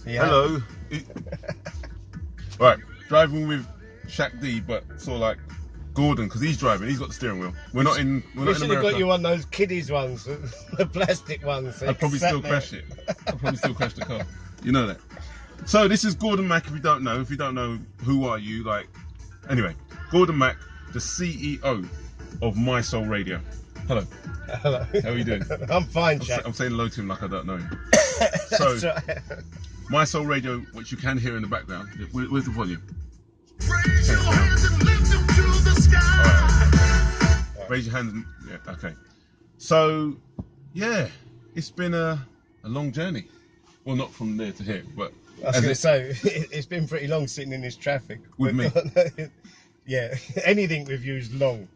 Yeah. Hello. Right, driving with Shaq D, but sort of like Gordon, because he's driving. He's got the steering wheel. We're not in We should have America. got you one of those kiddies ones, the plastic ones. I'd probably still crash it. I'd probably still crash the car. You know that. So this is Gordon Mack. If you don't know, who are you? Like, anyway, Gordon Mack, the CEO of MiSoul Radio. Hello. Hello. How are you doing? I'm fine, Jack. I'm saying hello to him like I don't know him. So, right. MiSoul Radio, which you can hear in the background. Where's the volume? Raise your hands and lift them to the sky. Right. Raise your hands. Yeah. Okay. So, yeah, it's been a long journey. Well, not from there to here, but I was going to say it's been pretty long sitting in this traffic with me. Yeah, anything with you is long.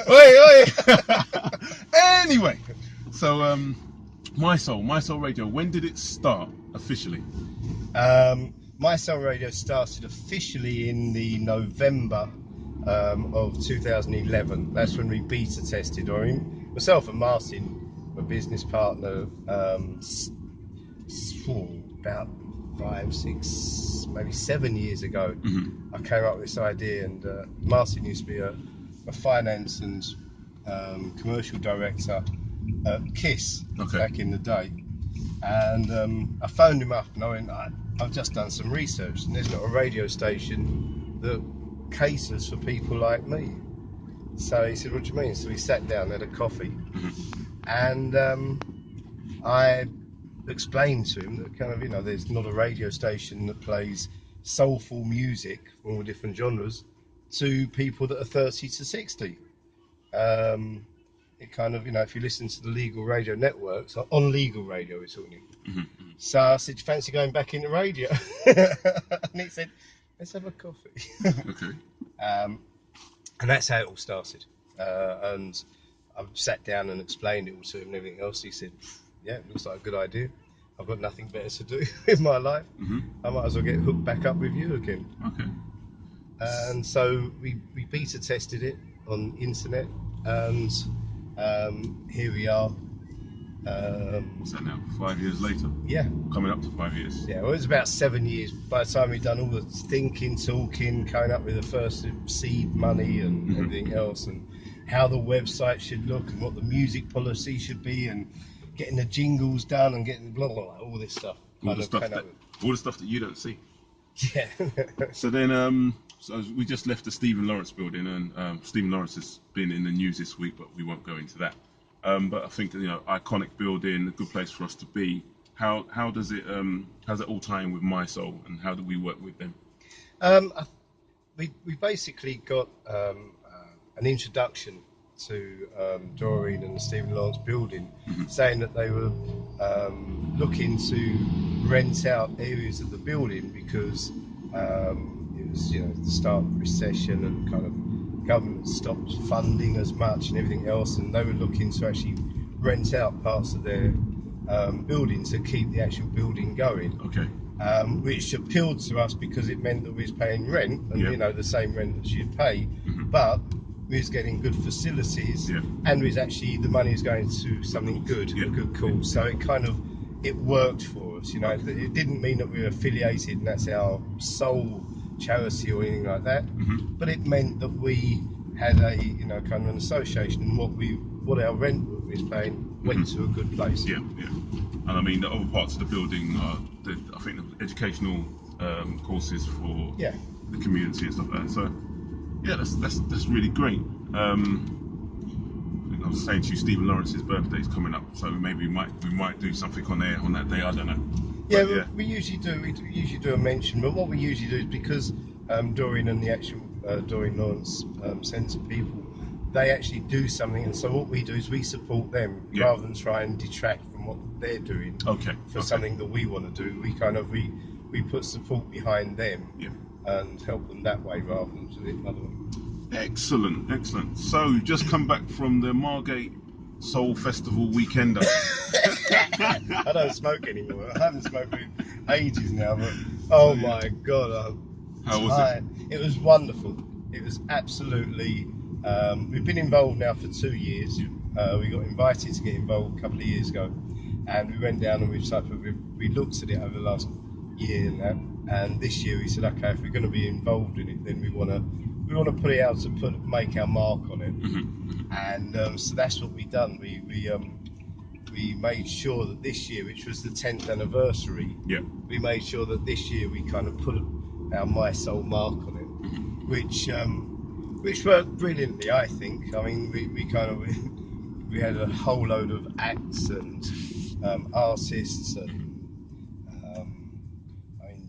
Oi! Anyway, so MiSoul Radio. When did it start officially? MiSoul Radio started officially in the November of 2011. That's when we beta tested, or myself and Martin, my business partner, about 5, 6, maybe 7 years ago. Mm-hmm. I came up with this idea, and Martin used to be a finance and commercial director at KISS back in the day. And I phoned him up and I went, I've just done some research and there's not a radio station that caters for people like me. So he said, what do you mean? So we sat down, had a coffee, and I explained to him that kind of, there's not a radio station that plays soulful music from all different genres to people that are 30 to 60. It kind of, if you listen to the legal radio networks, on legal radio we're talking. So I said, do you fancy going back into radio? And he said, let's have a coffee. Okay. And that's how it all started. And I sat down and explained it all to him and everything else. He said, yeah, it looks like a good idea. I've got nothing better to do in my life. I might as well get hooked back up with you again. Okay. And so we beta tested it on internet, and here we are. What's that now? 5 years later? Yeah. Coming up to 5 years. Yeah, well, it was about 7 years by the time we'd done all the thinking, talking, coming up with the first seed money and everything else, and how the website should look and what the music policy should be, and getting the jingles done and getting blah, blah, blah, all this stuff. All the stuff that you don't see. Yeah. So then, so we just left the Stephen Lawrence building, and Stephen Lawrence has been in the news this week, but we won't go into that. But I think iconic building, a good place for us to be. How does it all tie in with MiSoul, and how do we work with them? We basically got an introduction to Doreen and the Stephen Lawrence building, saying that they were looking to rent out areas of the building because it was the start of the recession and kind of government stopped funding as much and everything else, and they were looking to actually rent out parts of their building to keep the actual building going. Okay. Which appealed to us because it meant that we was paying rent and the same rent that you'd pay, but we was getting good facilities, and we was actually the money was going to something good, a good cause. So it worked for us. It didn't mean that we were affiliated and that's our sole charity or anything like that, but it meant that we had a kind of an association, and what our rent we was paying went to a good place. Yeah. And I mean the other parts of the building are I think the educational courses for the community and stuff like that. So yeah, that's really great. I think I was saying to you, Stephen Lawrence's birthday is coming up, so maybe we might do something on that day. I don't know. We usually do a mention, but what we usually do is because Doreen and the actual Doreen Lawrence Centre people, they actually do something, and so what we do is we support them rather than try and detract from what they're doing. For something that we want to do, we put support behind them and help them that way rather than to the other way. Excellent. So you've just come back from the Margate Soul Festival weekender. I don't smoke anymore. I haven't smoked for ages now, but oh my god, how was it? It was wonderful. It was absolutely. We've been involved now for 2 years. We got invited to get involved a couple of years ago, and we went down and we looked at it over the last year now. And this year we said, okay, if we're going to be involved in it, then we want to put it out to make our mark on it. And so that's what we done. We made sure that this year, which was the 10th anniversary, we made sure that this year we kind of put our MiSoul mark on it, which worked brilliantly, I think. I mean, we had a whole load of acts and artists and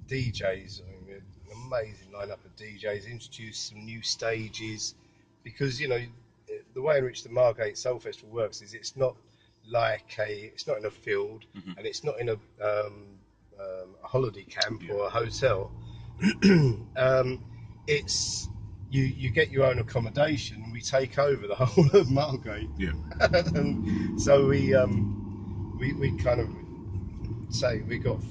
DJs. I mean, we had an amazing lineup of DJs. Introduced some new stages, because the way in which the Margate Soul Festival works is it's not in a field, and it's not in a holiday camp or a hotel. It's you get your own accommodation, and we take over the whole of Margate. And so we kind of say we got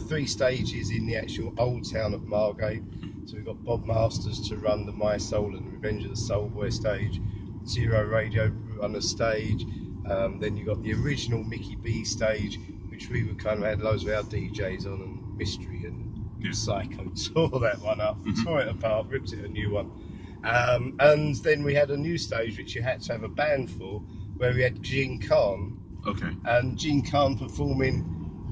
three stages in the actual old town of Margate. So we've got Bob Masters to run the MiSoul and Revenge of the Soul Boy stage, Zero Radio run a stage, then you got the original Mickey B stage, which we were kind of had loads of our DJs on, and Mystery and Psycho tore that one up, tore it apart, ripped it a new one. And then we had a new stage which you had to have a band for, where we had Gene Khan. And Gene Khan performing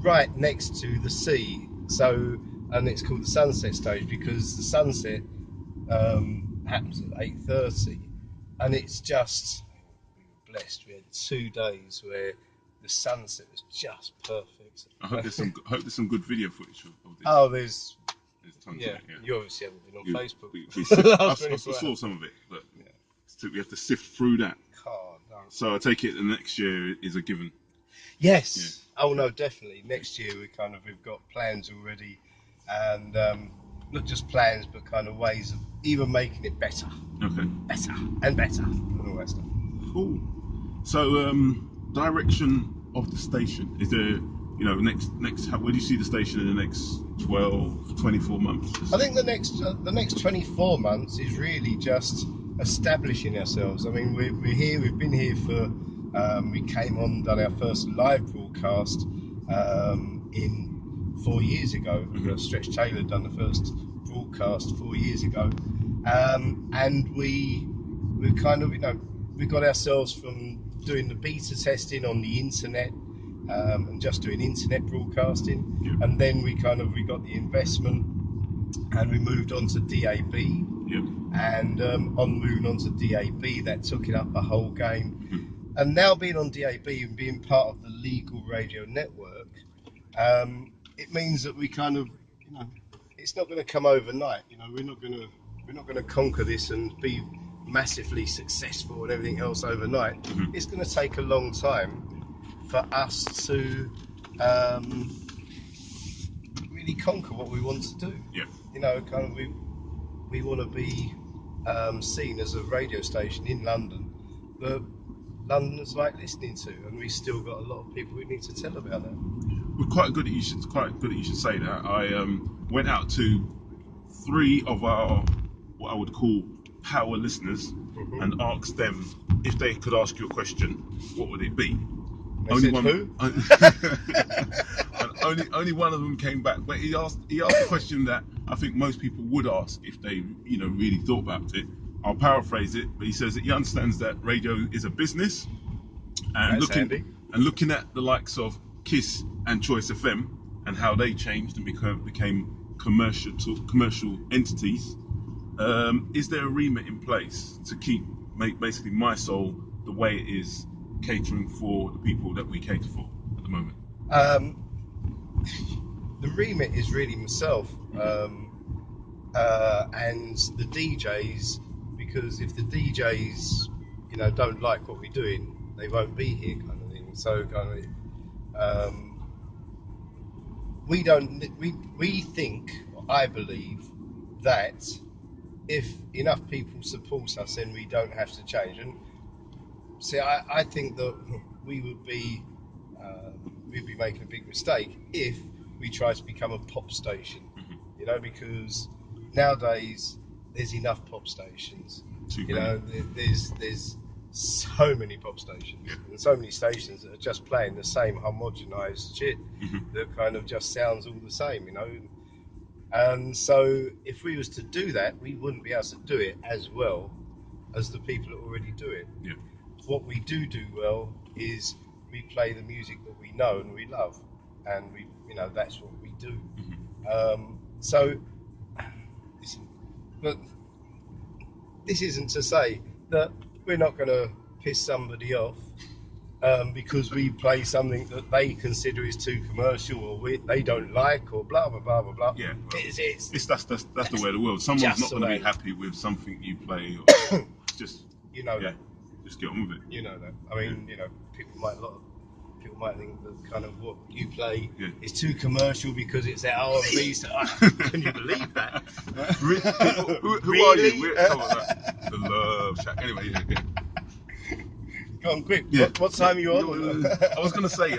right next to the sea. So, and it's called the Sunset Stage because the sunset happens at 8:30, and it's just, we were blessed. We had 2 days where the sunset was just perfect. I hope there's some good video footage of this. Oh, there's tons of it. You obviously haven't been on Facebook. I saw some of it, but we have to sift through that. So I take it the next year is a given. Yes. Oh no, definitely. Next year we've got plans already, and not just plans, but kind of ways of even making it better. Better and better, and all that stuff. Cool. So direction of the station, is there next where do you see the station in the next 12, 24 months? I think the next 24 months is really just establishing ourselves. I mean, we're here. We've been here for. We came on, done our first live broadcast in 4 years ago. Stretch Taylor done the first broadcast 4 years ago, and we kind of we got ourselves from doing the beta testing on the internet and just doing internet broadcasting, and then we got the investment and we moved on to DAB. And on moving on to DAB, that took it up a whole game. And now being on DAB and being part of the legal radio network, it means that we kind of, it's not going to come overnight. We're not going to conquer this and be massively successful and everything else overnight. It's going to take a long time for us to really conquer what we want to do. We want to be seen as a radio station in London that Londoners like listening to, and we still got a lot of people we need to tell about that. Well, quite good that you should say that. I went out to 3 of our what I would call power listeners and asked them if they could ask you a question, what would it be? Only one. Only one of them came back, but he asked a question that I think most people would ask if they really thought about it. I'll paraphrase it, but he says that he understands that radio is a business, and looking at the likes of Kiss and Choice FM and how they changed and became commercial entities. Is there a remit in place to make basically MiSoul the way it is, catering for the people that we cater for at the moment? The remit is really myself and the DJs, because if the DJs don't like what we're doing, they won't be here, kind of thing. So we think, I believe, that if enough people support us, then we don't have to change. And see, I think that we'd be making a big mistake if we try to become a pop station, because nowadays there's enough pop stations. There's so many pop stations and so many stations that are just playing the same homogenized shit that kind of just sounds all the same, you know. And so if we was to do that, we wouldn't be able to do it as well as the people that already do it. Yeah. What we do well is we play the music that we know and we love, and we, you know, that's what we do. So, but this isn't to say that we're not going to piss somebody off because we play something that they consider is too commercial or they don't like or blah blah blah blah blah. Yeah, well, that's the way of the world. Someone's not going to be happy with something you play. Or just you know, just get on with it. You know that. I mean, you know, people might think that kind of what you play is too commercial because it's that R&B. So, can you believe that? Who are you? The love shack. Anyway, Go on, quick. Yeah. What time are you on? I was gonna say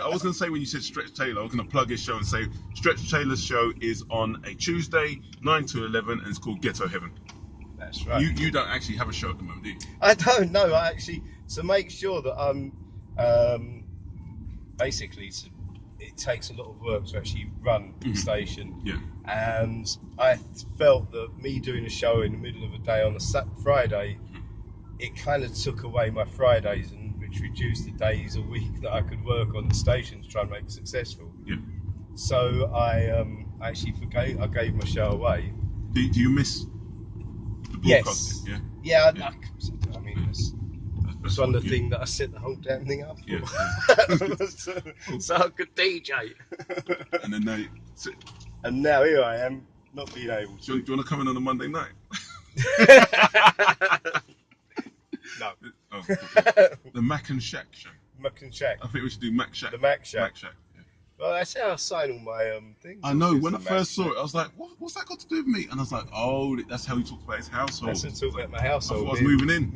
when you said Stretch Taylor, I was gonna plug his show and say Stretch Taylor's show is on a Tuesday, 9 to 11, and it's called Ghetto Heaven. That's right. You don't actually have a show at the moment, do you? I don't know. I actually, to make sure that I'm basically, it takes a lot of work to actually run the station. Yeah. And I felt that me doing a show in the middle of a day on a Friday, it kind of took away my Fridays, and which reduced the days a week that I could work on the station to try and make it successful. Yeah. So I actually gave my show away. Do you miss the broadcasting? Yes. Yeah. I mean, it's one of the things that I set the whole damn thing up for. Yeah. so I could DJ. And now here I am, not being able to. Do you want to come in on a Monday night? No. Oh, okay. The Mac and Shaq show. Mac and Shaq. I think we should do Mac Shaq. The Mac Shaq. Mac Shaq. Yeah. Well, that's how I sign all my things. I know. When I first saw it, I was like, "What's that got to do with me?" And I was like, "Oh, that's how he talks about his household." That's how he talks about my household. I thought I was moving in.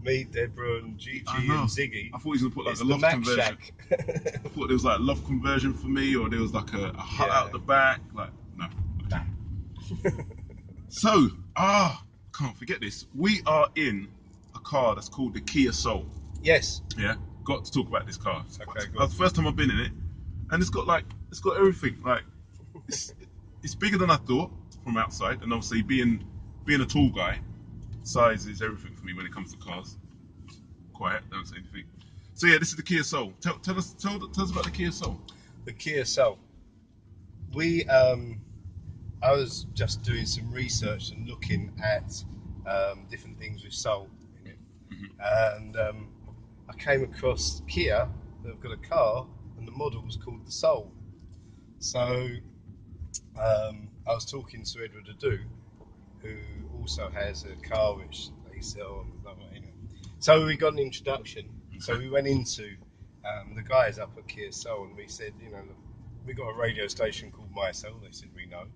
Me, Deborah, and Gigi and Ziggy. I thought he was gonna put like a loft conversion. I thought there was like a loft conversion for me, or there was like a hut out the back. Like, no. So, can't forget this. We are in a car that's called the Kia Soul. Yes. Yeah. Got to talk about this car. Okay, that's the first time I've been in it, and it's got everything. Like, it's bigger than I thought from outside, and obviously being a tall guy, size is everything for me when it comes to cars. Quiet, don't say anything. So yeah, this is the Kia Soul. Tell us about the Kia Soul. The Kia Soul. I was just doing some research and looking at different things with Soul in it, and I came across Kia. They've got a car, and the model was called the Soul. So I was talking to Edward Adu, who also has a car which they sell. So we got an introduction. Okay. So we went into the guys up at Kia Soul, and we said, you know, look, we got a radio station called MiSoul. They said, we know.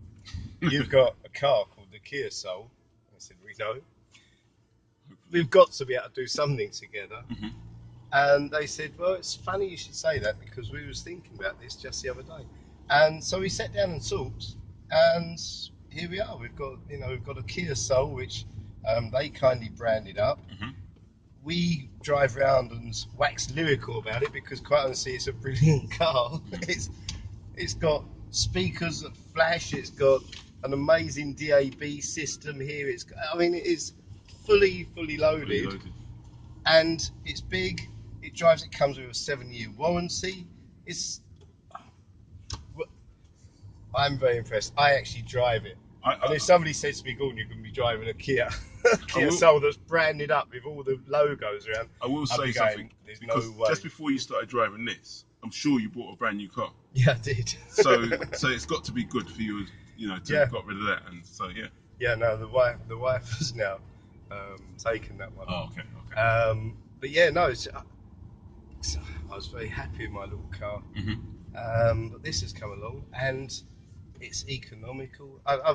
You've got a car called the Kia Soul. I said, we know. We've got to be able to do something together. And they said, well, it's funny you should say that because we was thinking about this just the other day. And so we sat down and talked, and here we are. We've got a Kia Soul, which they kindly branded up. We drive around and wax lyrical about it because quite honestly, it's a brilliant car. It's got speakers that flash. It's got an amazing DAB system here. It is fully loaded. And it's big. It drives. It comes with a 7-year warranty. I'm very impressed. I actually drive it. And if somebody says to me, Gordon, you're going to be driving a Kia Soul that's branded up with all the logos around, I will say something. There's no way. Just before you started driving this, I'm sure you bought a brand new car. Yeah, I did. so it's got to be good for you, to have got rid of that. And so, yeah. Yeah, no, the wife has now taken that one. Oh, okay. But yeah, no, I was very happy with my little car. But this has come along, and it's economical. I'm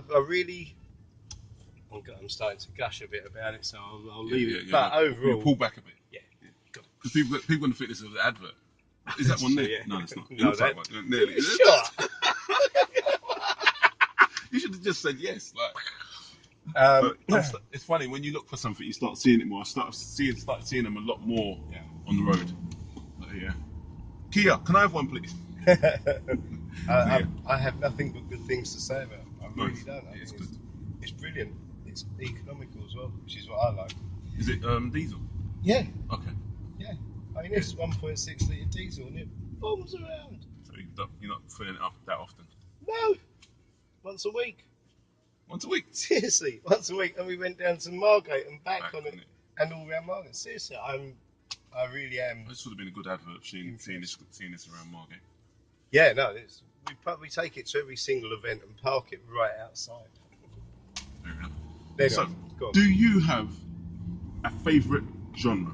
starting to gush a bit about it, so I'll leave it. But overall, pull back a bit. Yeah. Because people going to think this is an advert. Is that one there? Yeah. No, it's not. No, like one. Nearly. Sure. You should have just said yes. Like, It's funny when you look for something, you start seeing it more. I start seeing them a lot more on the road. But, yeah. Kia, can I have one, please? I have nothing but good things to say about it. I really don't. I it's think good. it's brilliant. It's economical as well, which is what I like. Is it diesel? Yeah. Okay. Yeah. I mean, it's 1.6 litre diesel and it bombs around. So you're not filling it up that often? No. Once a week. Once a week? Seriously, once a week. And we went down to Margate and back on it, and all around Margate. Seriously, I really am. This would have been a good advert seeing this around Margate. Yeah, no, we take it to every single event and park it right outside. Fair enough. Anyway, so, do you have a favourite genre?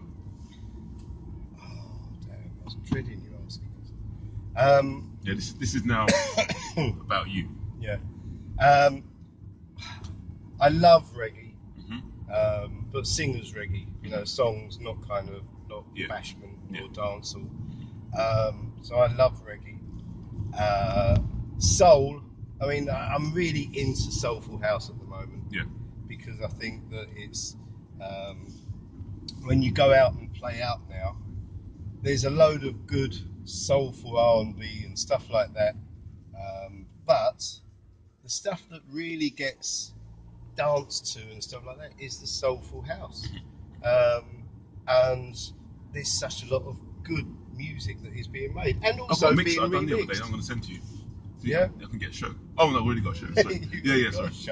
Oh, damn, I was dreading you asking this. Yeah, this is now about you. Yeah. I love reggae, but singers reggae, songs, not bashment or dancehall. So I love reggae. Soul, I mean, I'm really into soulful house at the moment. Yeah. Because I think that it's, when you go out and play out now, there's a load of good soulful R&B and stuff like that. But the stuff that really gets danced to and stuff like that is the soulful house. And there's such a lot of good music that is being made and also being remixed. I've done the other day. I'm going to send to you. So yeah. I can get a show. Oh no, I already got a show. Sorry.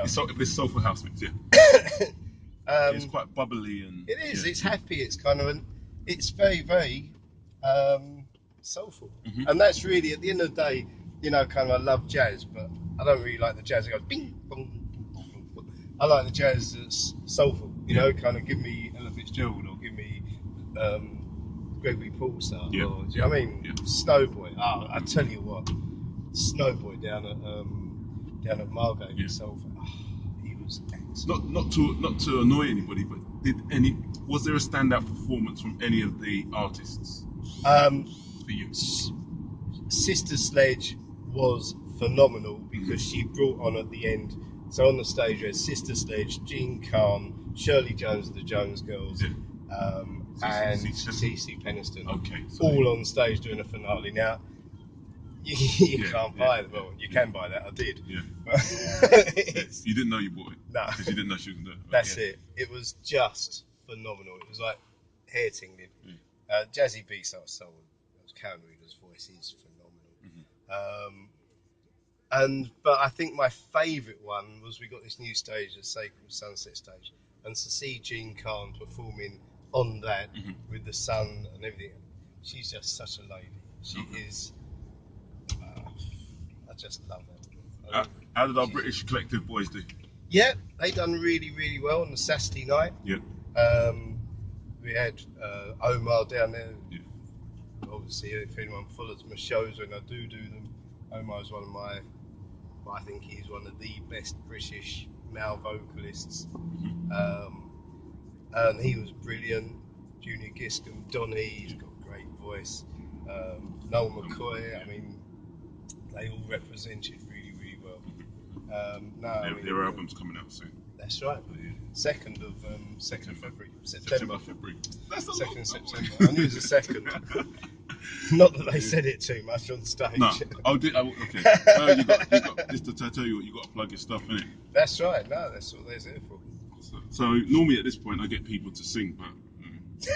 Sorry. It's soulful house mix. Yeah. It's quite bubbly and. It is. It's happy. It's kind of it's very, very soulful. And that's really, at the end of the day, kind of, I love jazz, but I don't really like the jazz that goes bing bong. I like the jazz that's soulful. Kind of give me Ella Fitzgerald or give me Gregory Pulsar. Or, do you know what I mean? Yeah. Snowboy. Oh, I tell you what, Snowboy down at Margate in Salford. Oh, he was excellent. Not to annoy anybody, but was there a standout performance from any of the artists for you? Sister Sledge was phenomenal because she brought on at the end. So on the stage we had Sister Sledge, Jean Carn, Shirley Jones, the Jones Girls, and CeCe Peniston, all on stage doing a finale. Now you can't buy that. Well, you can buy that. I did. Yeah. You didn't know you bought it. No, because you didn't know she was there. That's it. It was just phenomenal. It was like hair tingling. Jazzy B-side soul. Karen Reader's voice is phenomenal. But I think my favourite one was we got this new stage, the Sacred Sunset stage, and to see Jean Carn performing on that with the sun and everything. She's just such a lady. She is. I just love her. How did our British collective boys do? Yeah, they done really, really well on the Saturday night. Yeah. We had Omar down there. Yeah. Obviously, if anyone follows my shows when I do them, Omar's one of I think he's one of the best British male vocalists. And he was brilliant. Junior Giscombe, Donny, he's got a great voice. Noel McCoy, I mean, they all represented really, really well. Their album's coming out soon. That's right. 2nd of February. September. That's the 2nd of September. I knew it was the 2nd. Not that they said it too much on stage. No. Okay. You got just to tell you what, you got to plug your stuff, innit? That's right. No, that's what they're there for. So normally at this point I get people to sing, but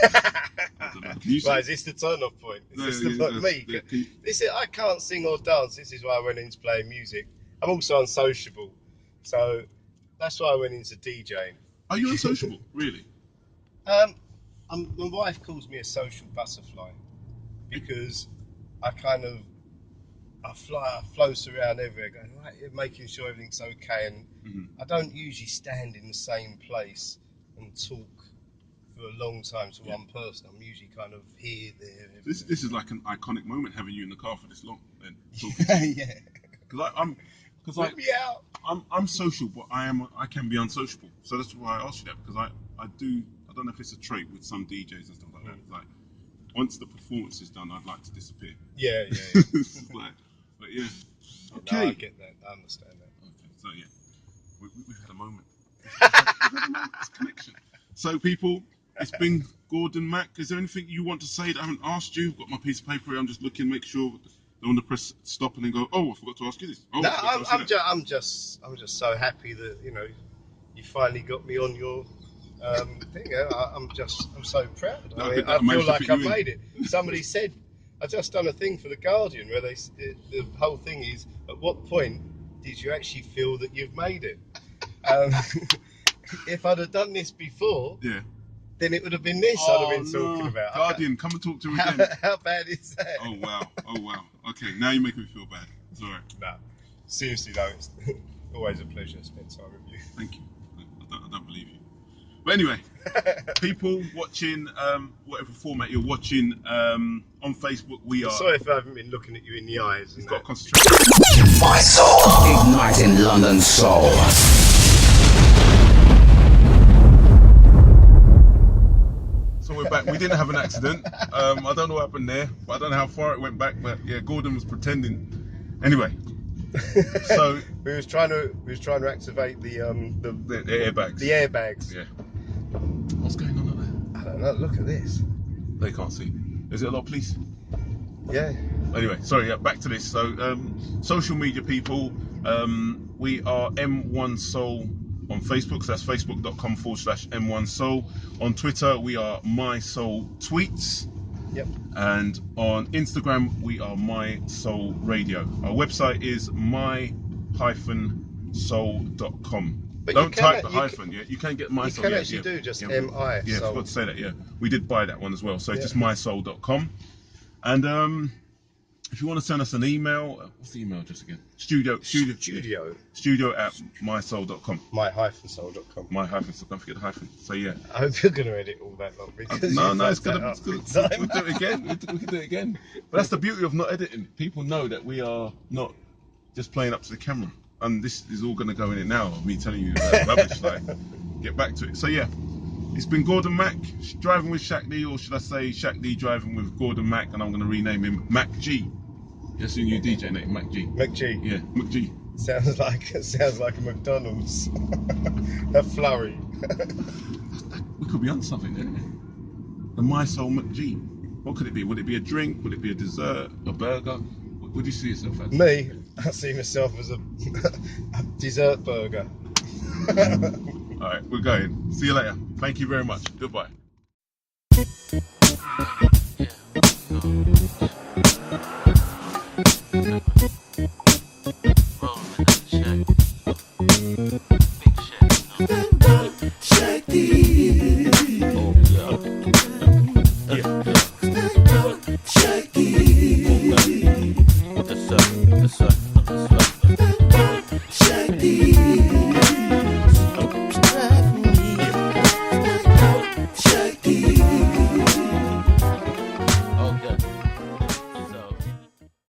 I don't know. Right, is this the turn-off point? Is this me? I can't sing or dance. This is why I went into playing music. I'm also unsociable, so that's why I went into DJing. Are you unsociable? Really? My wife calls me a social butterfly because I float around everywhere, going right, making sure everything's okay, and I don't usually stand in the same place and talk for a long time to one person. I'm usually kind of here, there. This is like an iconic moment having you in the car for this long and talking. Yeah. I'm social, but I can be unsociable. So that's why I asked you that, because I don't know if it's a trait with some DJs and stuff like that. Like once the performance is done, I'd like to disappear. Yeah. But yeah. Okay. No, I get that. I understand that. Okay. So yeah, we've had a moment. It's connection. So people, it's been Gordon Mack. Is there anything you want to say that I haven't asked you? I've got my piece of paper here. I'm just looking, make sure I don't want to press stop and then go, oh, I forgot to ask you this. Oh, no, I'm just so happy that you finally got me on your thing. I'm so proud. No, I feel like I've made it. Somebody said I just done a thing for the Guardian where the whole thing is, at what point did you actually feel that you've made it? If I'd have done this before, then it would have been this I'd have been talking about. Guardian, come and talk to me again. How bad is that? Oh wow. Okay, now you're making me feel bad. It's alright. No, seriously though, it's always a pleasure to spend time with you. Thank you. I don't believe you. But anyway, people watching, whatever format you're watching, on Facebook, we are... Sorry if I haven't been looking at you in the eyes. You've got to concentrate. MiSoul, igniting London soul. So we're back. We didn't have an accident. I don't know what happened there, but I don't know how far it went back. But yeah, Gordon was pretending. Anyway, so we was trying to activate the airbags. The airbags. Yeah. What's going on there? I don't know. Look at this. They can't see. Is it a lot of police? Yeah. Anyway, sorry. Yeah, back to this. So social media people, we are M1 Soul on Facebook, so that's facebook.com/M1Soul. On Twitter, we are MiSoul Tweets. Yep. And on Instagram, we are MiSoul Radio. Our website is my-soul.com. But don't type the hyphen, you can get MiSoul. You can actually do just MI. Yeah, I forgot to say that, We did buy that one as well, so it's just MiSoul.com. And if you want to send us an email, what's the email address again? Studio at MiSoul.com. My-soul.com. My-soul, don't forget the hyphen. So yeah. I hope you're going to edit all that long because no, it's good. We'll do it again. We can do it again. But that's the beauty of not editing. People know that we are not just playing up to the camera, and this is all going to go in it now. Me telling you rubbish. Like, get back to it. So yeah. It's been Gordon Mack driving with Shaq D, or should I say Shaq D driving with Gordon Mack, and I'm going to rename him Mac G. That's your new DJ name, Mac G. Mac G. Yeah, Mac G. Sounds like a McDonald's. A flurry. We could be on something there. The MiSoul Mac G. What could it be? Would it be a drink? Would it be a dessert? A burger? What would you see yourself as? Me, I see myself as a dessert burger. Alright, we're going. See you later. Thank you very much. Goodbye. Shaq D. Shaq D. Shaq D. Shaq D.